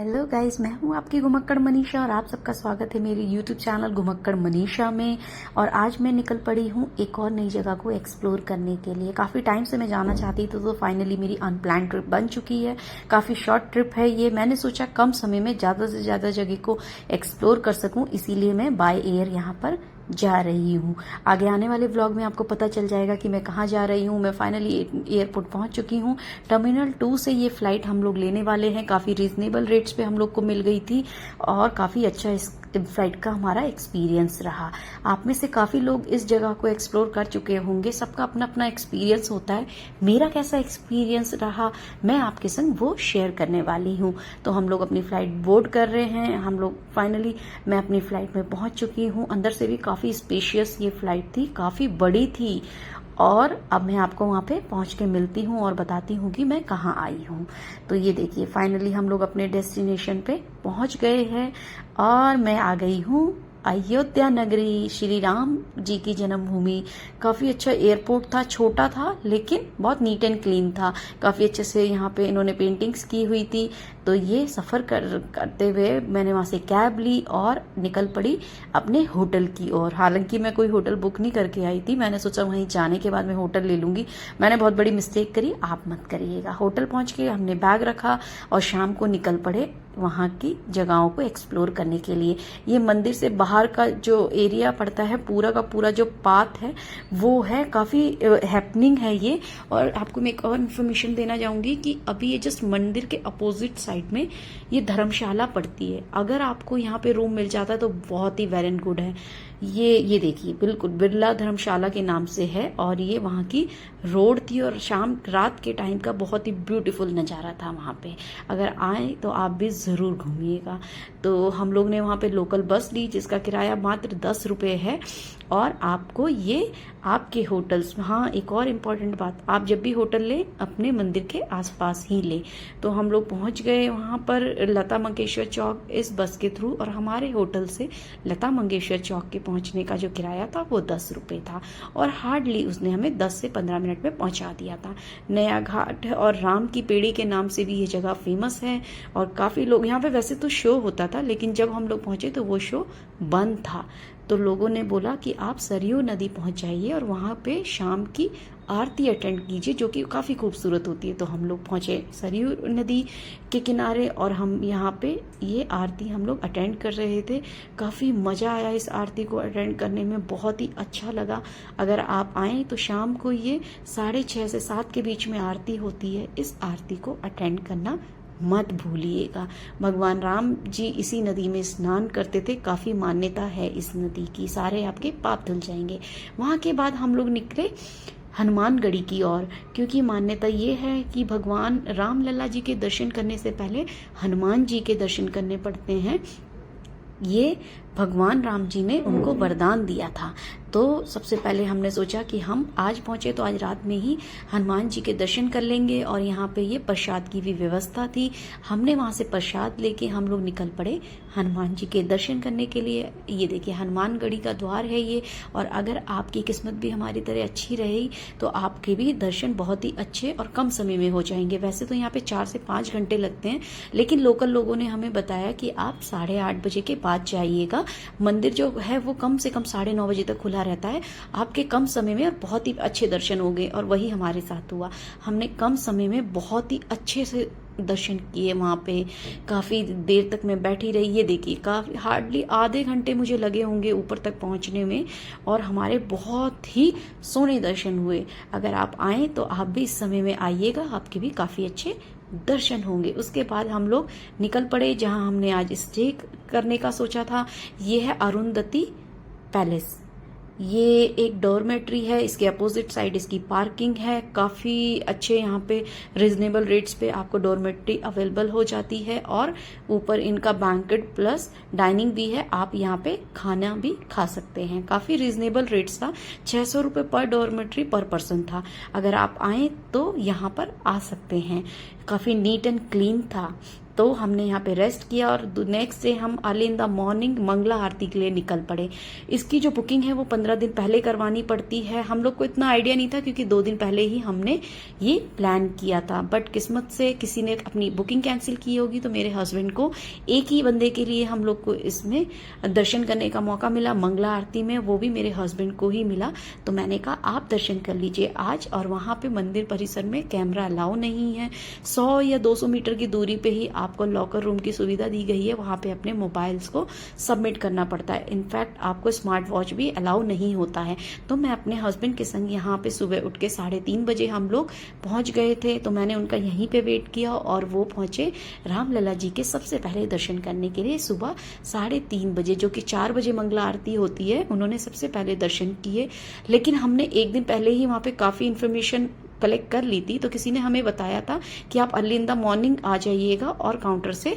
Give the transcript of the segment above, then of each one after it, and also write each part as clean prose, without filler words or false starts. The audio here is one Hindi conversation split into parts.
हेलो गाइस, मैं हूं आपकी घुमक्कड़ मनीषा और आप सबका स्वागत है मेरे यूट्यूब चैनल घुमक्कड़ मनीषा में। और आज मैं निकल पड़ी हूं एक और नई जगह को एक्सप्लोर करने के लिए। काफ़ी टाइम से मैं जाना चाहती थी तो फाइनली मेरी अनप्लान ट्रिप बन चुकी है। काफ़ी शॉर्ट ट्रिप है ये। मैंने सोचा कम समय में ज़्यादा से ज़्यादा जगह को एक्सप्लोर कर सकूँ, इसीलिए मैं बाय एयर यहाँ पर जा रही हूँ। आगे आने वाले व्लॉग में आपको पता चल जाएगा कि मैं कहाँ जा रही हूँ। मैं फाइनली एयरपोर्ट पहुँच चुकी हूँ। टर्मिनल 2 से ये फ्लाइट हम लोग लेने वाले हैं। काफ़ी रीजनेबल रेट्स पे हम लोग को मिल गई थी और काफ़ी अच्छा इस फ्लाइट का हमारा एक्सपीरियंस रहा। आप में से काफ़ी लोग इस जगह को एक्सप्लोर कर चुके होंगे। सबका अपना अपना एक्सपीरियंस होता है। मेरा कैसा एक्सपीरियंस रहा मैं आपके संग वो शेयर करने वाली हूँ। तो हम लोग अपनी फ्लाइट बोर्ड कर रहे हैं। हम लोग फाइनली मैं अपनी फ्लाइट में पहुंच चुकी हूँ। अंदर से भी काफ़ी स्पेशियस ये फ्लाइट थी, काफ़ी बड़ी थी। और अब मैं आपको वहाँ पे पहुँच के मिलती हूँ और बताती हूँ कि मैं कहाँ आई हूँ। तो ये देखिए, फाइनली हम लोग अपने डेस्टिनेशन पे पहुँच गए हैं और मैं आ गई हूँ अयोध्या नगरी, श्री राम जी की जन्मभूमि। काफ़ी अच्छा एयरपोर्ट था, छोटा था लेकिन बहुत नीट एंड क्लीन था। काफ़ी अच्छे से यहाँ पे इन्होंने पेंटिंग्स की हुई थी। तो ये सफ़र करते हुए मैंने वहाँ से कैब ली और निकल पड़ी अपने होटल की ओर। हालांकि मैं कोई होटल बुक नहीं करके आई थी, मैंने सोचा वहीं जाने के बाद मैं होटल ले लूँगी। मैंने बहुत बड़ी मिस्टेक करी, आप मत करिएगा। होटल पहुँच के हमने बैग रखा और शाम को निकल पड़े वहाँ की जगहों को एक्सप्लोर करने के लिए। ये मंदिर से बाहर का जो एरिया पड़ता है, पूरा का पूरा जो पाथ है वो है, काफ़ी हैपनिंग है ये। और आपको मैं एक और इन्फॉर्मेशन देना चाहूँगी कि अभी ये जस्ट मंदिर के अपोजिट साइड में ये धर्मशाला पड़ती है। अगर आपको यहाँ पे रूम मिल जाता है तो बहुत ही वेल एंड गुड है। ये देखिए, बिल्कुल बिरला धर्मशाला के नाम से है और ये वहाँ की रोड थी और शाम रात के टाइम का बहुत ही ब्यूटीफुल नज़ारा था वहाँ पे। अगर आए तो आप भी ज़रूर घूमिएगा। तो हम लोग ने वहाँ पे लोकल बस ली जिसका किराया मात्र 10 रुपये है और आपको ये आपके होटल्स, हाँ एक और इम्पॉर्टेंट बात, आप जब भी होटल लें अपने मंदिर के आसपास ही लें। तो हम लोग पहुँच गए वहाँ पर लता मंगेशकर चौक इस बस के थ्रू और हमारे होटल से लता मंगेशकर चौक के पहुँचने का जो किराया था वो 10 रुपये था और हार्डली उसने हमें 10 से 15 मिनट में पहुँचा दिया था। नया घाट और राम की पेड़ी के नाम से भी ये जगह फेमस है और काफ़ी लोग यहाँ पे, वैसे तो शो होता था लेकिन जब हम लोग पहुँचे तो वो शो बंद था। तो लोगों ने बोला कि आप सरयू नदी पहुंच जाइए और वहाँ पे शाम की आरती अटेंड कीजिए जो कि काफ़ी खूबसूरत होती है। तो हम लोग पहुँचे सरयू नदी के किनारे और हम यहाँ पे ये आरती हम लोग अटेंड कर रहे थे। काफ़ी मज़ा आया इस आरती को अटेंड करने में, बहुत ही अच्छा लगा। अगर आप आएँ तो शाम को ये 6:30 से 7 के बीच में आरती होती है। इस आरती को अटेंड करना मत भूलिएगा। भगवान राम जी इसी नदी में स्नान करते थे। काफ़ी मान्यता है इस नदी की, सारे आपके पाप धुल जाएंगे। वहाँ के बाद हम लोग निकले हनुमानगढ़ी की ओर, क्योंकि मान्यता ये है कि भगवान राम लल्ला जी के दर्शन करने से पहले हनुमान जी के दर्शन करने पड़ते हैं। ये भगवान राम जी ने उनको वरदान दिया था। तो सबसे पहले हमने सोचा कि हम आज पहुंचे तो आज रात में ही हनुमान जी के दर्शन कर लेंगे और यहाँ पे ये प्रसाद की भी व्यवस्था थी। हमने वहाँ से प्रसाद लेके हम लोग निकल पड़े हनुमान जी के दर्शन करने के लिए। ये देखिए, हनुमानगढ़ी का द्वार है ये। और अगर आपकी किस्मत भी हमारी तरह अच्छी रही तो आपके भी दर्शन बहुत ही अच्छे और कम समय में हो जाएंगे। वैसे तो यहाँ पे 4 से 5 घंटे लगते हैं लेकिन लोकल लोगों ने हमें बताया कि आप 8:30 बजे के बाद जाइएगा। मंदिर जो है वो कम से कम 9:30 बजे तक खुला रहता है। आपके कम समय में और बहुत ही अच्छे दर्शन हो गए और वही हमारे साथ हुआ। हमने कम समय में बहुत ही अच्छे से दर्शन किए। वहाँ पे काफ़ी देर तक मैं बैठी रही। ये देखिए, काफ़ी हार्डली आधे घंटे मुझे लगे होंगे ऊपर तक पहुँचने में और हमारे बहुत ही सोने दर्शन हुए। अगर आप आएँ तो आप भी इस समय में आइएगा, आपके भी काफ़ी अच्छे दर्शन होंगे। उसके बाद हम लोग निकल पड़े जहां हमने आज स्टे करने का सोचा था। ये है अरुंधति पैलेस। ये एक डॉर्मेट्री है, इसके अपोजिट साइड इसकी पार्किंग है। काफ़ी अच्छे यहाँ पे रिजनेबल रेट्स पे आपको डॉर्मेट्री अवेलेबल हो जाती है और ऊपर इनका बैंकेट प्लस डाइनिंग भी है। आप यहाँ पे खाना भी खा सकते हैं। काफ़ी रिजनेबल रेट्स था, 600 रुपये पर डॉर्मेट्री पर पर्सन था। अगर आप आएँ तो यहाँ पर आ सकते हैं। काफ़ी नीट एंड क्लीन था। तो हमने यहाँ पे रेस्ट किया और नेक्स्ट डे हम early in the morning Mangala aarti के लिए निकल पड़े। इसकी जो बुकिंग है वो 15 दिन पहले करवानी पड़ती है। हम लोग को इतना आइडिया नहीं था क्योंकि 2 दिन पहले ही हमने ये प्लान किया था, बट किस्मत से किसी ने अपनी बुकिंग कैंसिल की होगी, तो मेरे हस्बैंड को एक ही बंदे के लिए हम लोग को इसमें दर्शन करने का मौका मिला मंगला आरती में, वो भी मेरे हस्बैंड को ही मिला। तो मैंने कहा आप दर्शन कर लीजिए आज, और वहां पे मंदिर परिसर में कैमरा अलाउ नहीं है। 100 या 200 मीटर की दूरी पे ही आपको लॉकर रूम की सुविधा दी गई है, वहां पे अपने मोबाइल्स को सबमिट करना पड़ता है। इनफैक्ट आपको स्मार्ट वॉच भी अलाउ नहीं होता है। तो मैं अपने हस्बैंड के संग यहाँ पे सुबह उठ के 3:30 बजे हम लोग पहुंच गए थे। तो मैंने उनका यहीं पे वेट किया और वो पहुंचे रामलला जी के सबसे पहले दर्शन करने के लिए सुबह 3:30 बजे, जो कि 4 बजे मंगला आरती होती है। उन्होंने सबसे पहले दर्शन किए, लेकिन हमने एक दिन पहले ही वहां पे काफी इन्फॉर्मेशन कलेक्ट कर ली थी। तो किसी ने हमें बताया था कि आप अर्ली इन द मॉर्निंग आ जाइएगा और काउंटर से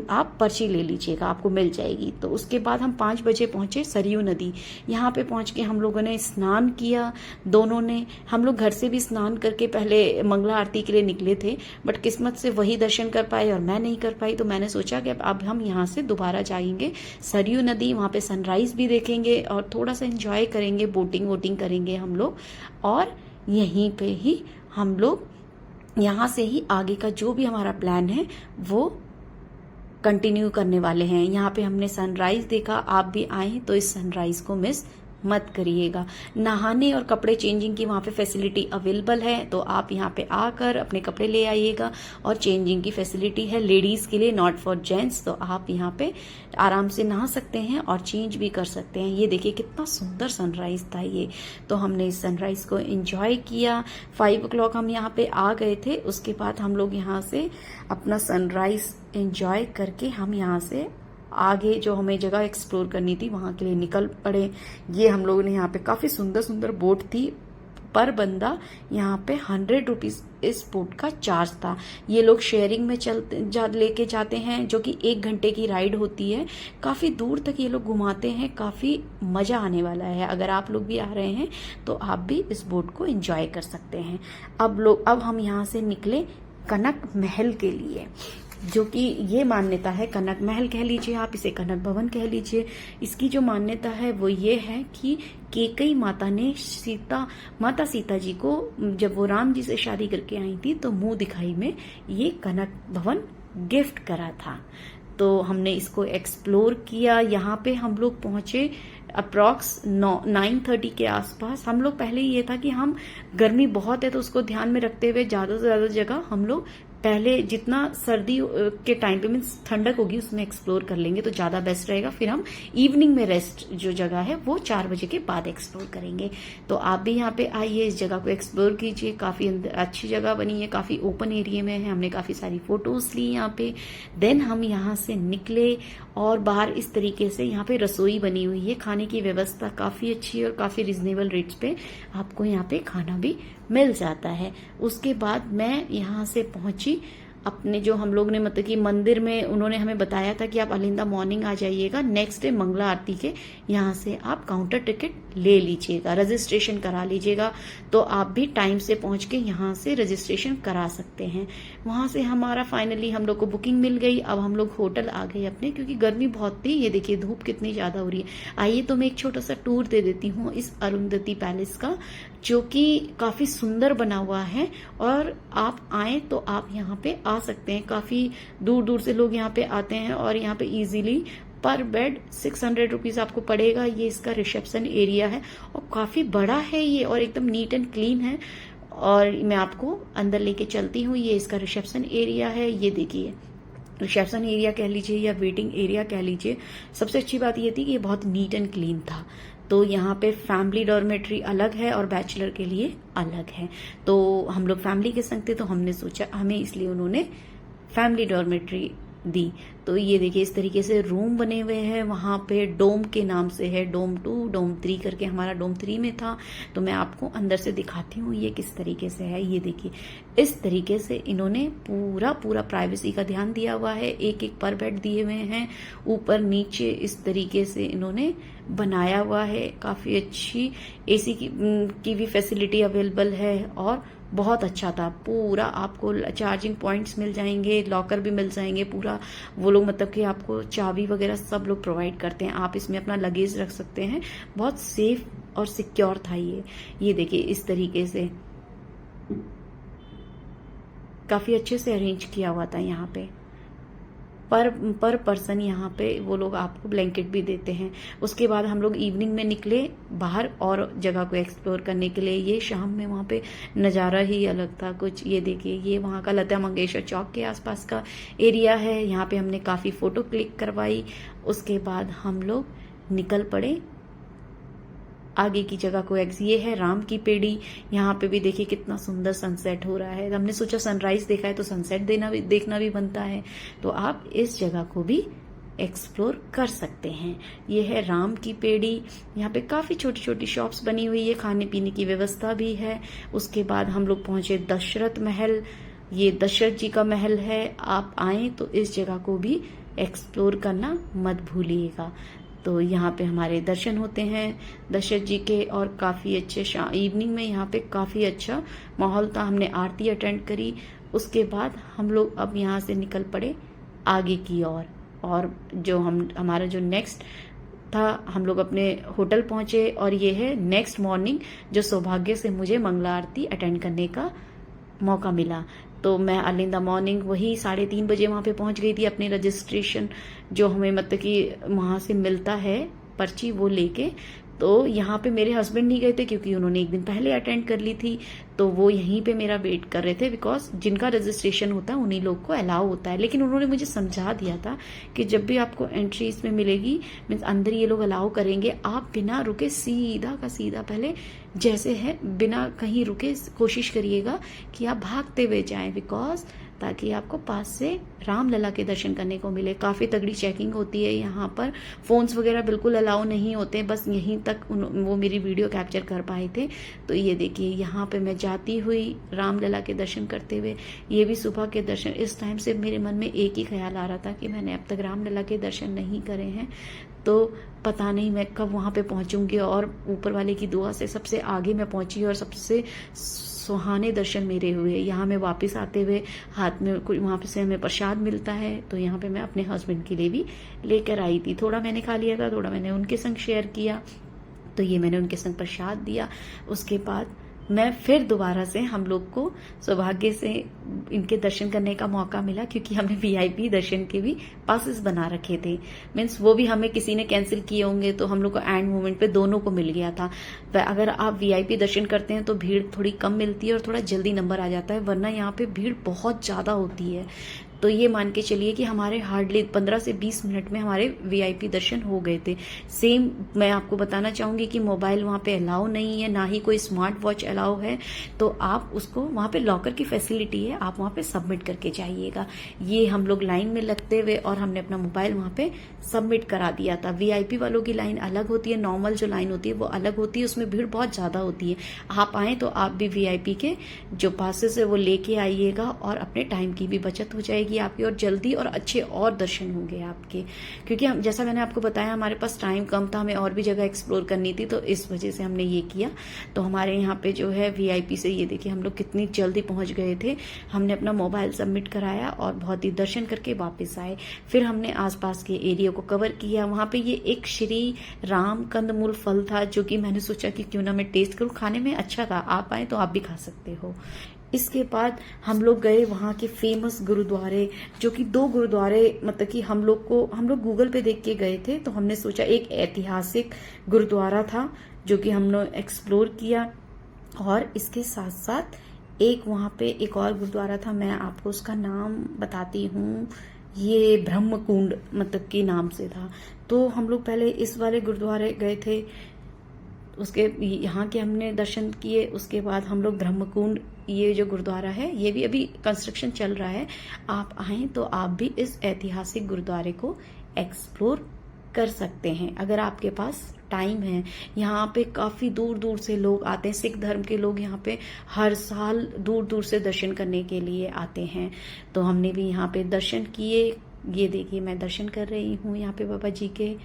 आप पर्ची ले लीजिएगा, आपको मिल जाएगी। तो उसके बाद हम 5 बजे पहुंचे सरयू नदी। यहाँ पे पहुंच के हम लोगों ने स्नान किया, दोनों ने। हम लोग घर से भी स्नान करके पहले मंगला आरती के लिए निकले थे, बट किस्मत से वही दर्शन कर पाए और मैं नहीं कर पाई। तो मैंने सोचा कि अब हम यहाँ से दोबारा जाएंगे सरयू नदी, वहां पे सनराइज भी देखेंगे और थोड़ा सा एंजॉय करेंगे, बोटिंग वोटिंग करेंगे हम लोग। और यहीं पे ही हम लोग यहाँ से ही आगे का जो भी हमारा प्लान है वो कंटिन्यू करने वाले हैं। यहाँ पे हमने सनराइज देखा, आप भी आए तो इस सनराइज को मिस मत करिएगा। नहाने और कपड़े चेंजिंग की वहाँ पे फैसिलिटी अवेलेबल है, तो आप यहाँ पे आकर अपने कपड़े ले आइएगा। और चेंजिंग की फैसिलिटी है लेडीज के लिए, नॉट फॉर जेंट्स। तो आप यहाँ पे आराम से नहा सकते हैं और चेंज भी कर सकते हैं। ये देखिए कितना सुंदर सनराइज था ये। तो हमने इस सनराइज को एंजॉय किया। 5 o'clock हम यहाँ पे आ गए थे। उसके बाद हम लोग यहाँ से अपना सनराइज एंजॉय करके हम यहाँ से आगे जो हमें जगह एक्सप्लोर करनी थी वहां के लिए निकल पड़े। ये हम लोगों ने यहाँ पे काफी सुंदर सुंदर बोट थी, पर बंदा यहाँ पे 100 रुपीज इस बोट का चार्ज था। ये लोग शेयरिंग में लेके जाते हैं, जो कि 1 घंटे की राइड होती है। काफी दूर तक ये लोग घुमाते हैं, काफी मजा आने वाला है। अगर आप लोग भी आ रहे हैं तो आप भी इस बोट को एंजॉय कर सकते हैं। अब हम यहाँ से निकले कनक महल के लिए, जो कि ये मान्यता है, कनक महल कह लीजिए आप इसे, कनक भवन कह लीजिए। इसकी जो मान्यता है वो ये है कि कैकेयी माता ने माता सीता जी को, जब वो राम जी से शादी करके आई थी, तो मुंह दिखाई में ये कनक भवन गिफ्ट करा था। तो हमने इसको एक्सप्लोर किया। यहाँ पे हम लोग पहुंचे अप्रॉक्स 9:30 के आसपास। हम लोग पहले ये था कि हम, गर्मी बहुत है तो उसको ध्यान में रखते हुए ज्यादा से ज्यादा जगह हम लोग पहले, जितना सर्दी के टाइम पे मीन्स ठंडक होगी उसमें एक्सप्लोर कर लेंगे तो ज्यादा बेस्ट रहेगा। फिर हम इवनिंग में रेस्ट जो जगह है वो 4 बजे के बाद एक्सप्लोर करेंगे। तो आप भी यहाँ पे आइए, इस जगह को एक्सप्लोर कीजिए। काफी अच्छी जगह बनी है, काफी ओपन एरिया में है। हमने काफी सारी फोटोज ली यहाँ पे। देन हम यहाँ से निकले और बाहर इस तरीके से यहाँ पे रसोई बनी हुई है। खाने की व्यवस्था काफी अच्छी है और काफी रिजनेबल रेट्स पे आपको यहाँ पे खाना भी मिल जाता है। उसके बाद मैं यहाँ से पहुंची अपने, जो हम लोग ने मतलब कि मंदिर में उन्होंने हमें बताया था कि आप अर्ली इन द मॉर्निंग आ जाइएगा। नेक्स्ट डे मंगला आरती के यहाँ से आप काउंटर टिकट ले लीजिएगा, रजिस्ट्रेशन करा लीजिएगा। तो आप भी टाइम से पहुंच के यहाँ से रजिस्ट्रेशन करा सकते हैं। वहां से हमारा फाइनली हम लोग को बुकिंग मिल गई। अब हम लोग होटल आ गए अपने, क्योंकि गर्मी बहुत थी। ये देखिए धूप कितनी ज्यादा हो रही है। आइए तो मैं एक छोटा सा टूर दे देती हूँ इस अरुंधति पैलेस का, जो कि काफी सुंदर बना हुआ है। और आप आए तो आप यहाँ पे आ सकते हैं। काफी दूर दूर से लोग यहाँ पे आते हैं और यहाँ पे इजीली पर बेड 600 रुपीज आपको पड़ेगा। ये इसका रिसेप्शन एरिया है और काफी बड़ा है ये, और एकदम नीट एंड क्लीन है। और मैं आपको अंदर लेके चलती हूँ। ये इसका रिसेप्शन एरिया है। ये देखिए, रिसेप्शन एरिया कह लीजिए या वेटिंग एरिया कह लीजिए। सबसे अच्छी बात ये थी कि ये बहुत नीट एंड क्लीन था। तो यहाँ पे फैमिली डॉर्मेट्री अलग है और बैचलर के लिए अलग है। तो हम लोग फैमिली के संग थे, तो हमने सोचा, हमें इसलिए उन्होंने फैमिली डॉर्मेट्री दी। तो ये देखिए इस तरीके से रूम बने हुए हैं। वहां पे डोम के नाम से है, डोम 2, डोम 3 करके। हमारा डोम 3 में था। तो मैं आपको अंदर से दिखाती हूँ ये किस तरीके से है। ये देखिए इस तरीके से इन्होंने पूरा प्राइवेसी का ध्यान दिया हुआ है। एक एक पर बेड दिए हुए हैं, ऊपर नीचे इस तरीके से इन्होंने बनाया हुआ है। काफी अच्छी एसी की भी फैसिलिटी अवेलेबल है और बहुत अच्छा था। पूरा आपको चार्जिंग पॉइंट्स मिल जाएंगे, लॉकर भी मिल जाएंगे, पूरा वो लोग मतलब कि आपको चाबी वगैरह सब लोग प्रोवाइड करते हैं। आप इसमें अपना लगेज रख सकते हैं। बहुत सेफ और सिक्योर था ये देखिए इस तरीके से काफी अच्छे से अरेंज किया हुआ था। यहाँ पे पर पर्सन यहाँ पे वो लोग आपको ब्लैंकेट भी देते हैं। उसके बाद हम लोग इवनिंग में निकले बाहर और जगह को एक्सप्लोर करने के लिए। ये शाम में वहाँ पे नज़ारा ही अलग था कुछ। ये देखिए ये वहाँ का लता मंगेशकर चौक के आसपास का एरिया है। यहाँ पे हमने काफ़ी फ़ोटो क्लिक करवाई। उसके बाद हम लोग निकल पड़े आगे की जगह को। ये है राम की पेड़ी। यहाँ पे भी देखिए कितना सुंदर सनसेट हो रहा है। हमने सोचा सनराइज देखा है तो सनसेट देखना भी बनता है, तो आप इस जगह को भी एक्सप्लोर कर सकते हैं। ये है राम की पेड़ी। यहाँ पे काफी छोटी छोटी शॉप्स बनी हुई है, खाने पीने की व्यवस्था भी है। उसके बाद हम लोग पहुंचे दशरथ महल। ये दशरथ जी का महल है। आप आए तो इस जगह को भी एक्सप्लोर करना मत भूलिएगा। तो यहाँ पे हमारे दर्शन होते हैं दशरथ जी के, और काफ़ी अच्छे इवनिंग में यहाँ पे काफ़ी अच्छा माहौल था। हमने आरती अटेंड करी। उसके बाद हम लोग अब यहाँ से निकल पड़े आगे की ओर। और जो हमारा जो नेक्स्ट था, हम लोग अपने होटल पहुंचे। और ये है नेक्स्ट मॉर्निंग जो सौभाग्य से मुझे मंगला आरती अटेंड करने का मौका मिला। तो मैं अर्ली इन द मॉर्निंग वही 3:30 बजे वहां पे पहुंच गई थी। अपने रजिस्ट्रेशन जो हमें मतलब कि वहां से मिलता है पर्ची वो लेके। तो यहाँ पे मेरे हस्बैंड नहीं गए थे क्योंकि उन्होंने एक दिन पहले अटेंड कर ली थी, तो वो यहीं पे मेरा वेट कर रहे थे। बिकॉज जिनका रजिस्ट्रेशन होता है उन्हीं लोग को अलाउ होता है। लेकिन उन्होंने मुझे समझा दिया था कि जब भी आपको एंट्री इसमें मिलेगी, मीन्स अंदर ये लोग अलाउ करेंगे, आप बिना रुके सीधा का सीधा पहले जैसे है बिना कहीं रुके कोशिश करिएगा कि आप भागते हुए जाएं, बिकॉज ताकि आपको पास से रामलला के दर्शन करने को मिले। काफी तगड़ी चेकिंग होती है यहाँ पर। फोन्स वगैरह बिल्कुल अलाउ नहीं होते, बस यहीं तक वो मेरी वीडियो कैप्चर कर पाए थे। तो ये देखिए यहाँ पे मैं जाती हुई रामलला के दर्शन करते हुए, ये भी सुबह के दर्शन। इस टाइम से मेरे मन में एक ही ख्याल आ रहा था कि मैंने अब तक रामलला के दर्शन नहीं करे हैं, तो पता नहीं मैं कब वहां पे पहुंचूंगी। और ऊपर वाले की दुआ से सबसे आगे मैं पहुंची और सबसे सुहाने दर्शन मेरे हुए। यहाँ में वापस आते हुए हाथ में कुछ वहां से हमें प्रसाद मिलता है, तो यहाँ पे मैं अपने हस्बैंड के लिए भी लेकर आई थी। थोड़ा मैंने खा लिया था, थोड़ा मैंने उनके संग शेयर किया। तो ये मैंने उनके संग प्रसाद दिया। उसके बाद मैं फिर दोबारा से हम लोग को सौभाग्य से इनके दर्शन करने का मौका मिला, क्योंकि हमने वीआईपी दर्शन के भी पासेस बना रखे थे। मीन्स वो भी हमें किसी ने कैंसिल किए होंगे, तो हम लोग को एंड मोमेंट पे दोनों को मिल गया था। अगर आप वीआईपी दर्शन करते हैं तो भीड़ थोड़ी कम मिलती है और थोड़ा जल्दी नंबर आ जाता है, वरना यहाँ पे भीड़ बहुत ज्यादा होती है। तो ये मान के चलिए कि हमारे हार्डली 15 से 20 मिनट में हमारे वीआईपी दर्शन हो गए थे। सेम मैं आपको बताना चाहूंगी कि मोबाइल वहां पे अलाउ नहीं है, ना ही कोई स्मार्ट वॉच अलाउ है। तो आप उसको वहां पे लॉकर की फैसिलिटी है, आप वहां पे सबमिट करके जाइएगा। ये हम लोग लाइन में लगते हुए और हमने अपना मोबाइल वहां पे सबमिट करा दिया था। वीआईपी वालों की लाइन अलग होती है, नॉर्मल जो लाइन होती है वो अलग होती है, उसमें भीड़ बहुत ज्यादा होती है। आप आए तो आप भी वीआईपी के जो पासेस है वो लेके आइएगा, और अपने टाइम की भी बचत हो जाएगी आपकी, और जल्दी और अच्छे और दर्शन होंगे आपके। क्योंकि हम, जैसा मैंने आपको बताया, हमारे पास टाइम कम था, हमें और भी जगह एक्सप्लोर करनी थी, तो इस वजह से हमने ये किया। तो हमारे यहाँ पे जो है वीआईपी से ये देखिए हम लोग कितनी जल्दी पहुंच गए थे। हमने अपना मोबाइल सबमिट कराया और बहुत ही दर्शन करके वापस आए। फिर हमने आसपास के एरिया को कवर किया। वहां पे ये एक श्री राम कंदमूल फल था, जो कि मैंने सोचा कि क्यों ना मैं टेस्ट करूं, खाने में अच्छा था। आप आए तो आप भी खा सकते हो। इसके बाद हम लोग गए वहां के फेमस गुरुद्वारे, जो कि 2 गुरुद्वारे मतलब कि हम लोग गूगल पे देख के गए थे। तो हमने सोचा, एक ऐतिहासिक गुरुद्वारा था जो कि हमने एक्सप्लोर किया, और इसके साथ साथ एक वहां पे एक और गुरुद्वारा था, मैं आपको उसका नाम बताती हूँ। ये ब्रह्मकुंड मतलब के नाम से था। तो हम लोग पहले इस वाले गुरुद्वारे गए थे, उसके यहाँ के हमने दर्शन किए। उसके बाद हम लोग ब्रह्मकुंड, ये जो गुरुद्वारा है ये भी अभी कंस्ट्रक्शन चल रहा है, आप आए तो आप भी इस ऐतिहासिक गुरुद्वारे को एक्सप्लोर कर सकते हैं अगर आपके पास टाइम है। यहाँ पे काफी दूर दूर से लोग आते हैं, सिख धर्म के लोग यहाँ पे हर साल दूर दूर से दर्शन करने के लिए आते हैं। तो हमने भी यहाँ पे दर्शन किए। ये देखिए मैं दर्शन कर रही हूँ यहाँ पे बाबा जी के,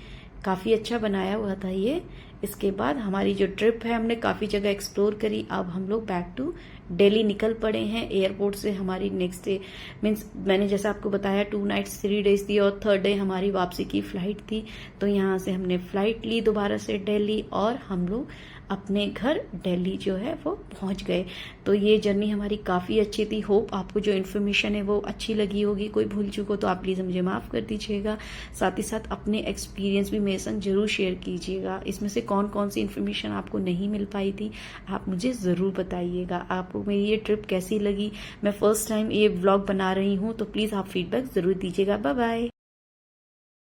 काफी अच्छा बनाया हुआ था ये। इसके बाद हमारी जो ट्रिप है, हमने काफ़ी जगह एक्सप्लोर करी। अब हम लोग बैक टू दिल्ली निकल पड़े हैं। एयरपोर्ट से हमारी नेक्स्ट डे मीन्स मैंने जैसा आपको बताया 2 नाइट्स 3 डेज थी और थर्ड डे हमारी वापसी की फ्लाइट थी। तो यहाँ से हमने फ्लाइट ली दोबारा से दिल्ली और हम लोग अपने घर दिल्ली जो है वो पहुंच गए। तो ये जर्नी हमारी काफ़ी अच्छी थी। होप आपको जो इन्फॉर्मेशन है वो अच्छी लगी होगी। कोई भूल चूक हो तो आप प्लीज़ मुझे माफ़ कर दीजिएगा। साथ ही साथ अपने एक्सपीरियंस भी मेरे संग जरूर शेयर कीजिएगा। इसमें से कौन कौन सी इन्फॉर्मेशन आपको नहीं मिल पाई थी आप मुझे ज़रूर बताइएगा। आपको मेरी ये ट्रिप कैसी लगी। मैं फर्स्ट टाइम ये व्लॉग बना रही हूँ तो प्लीज़ आप फीडबैक ज़रूर दीजिएगा। Bye bye.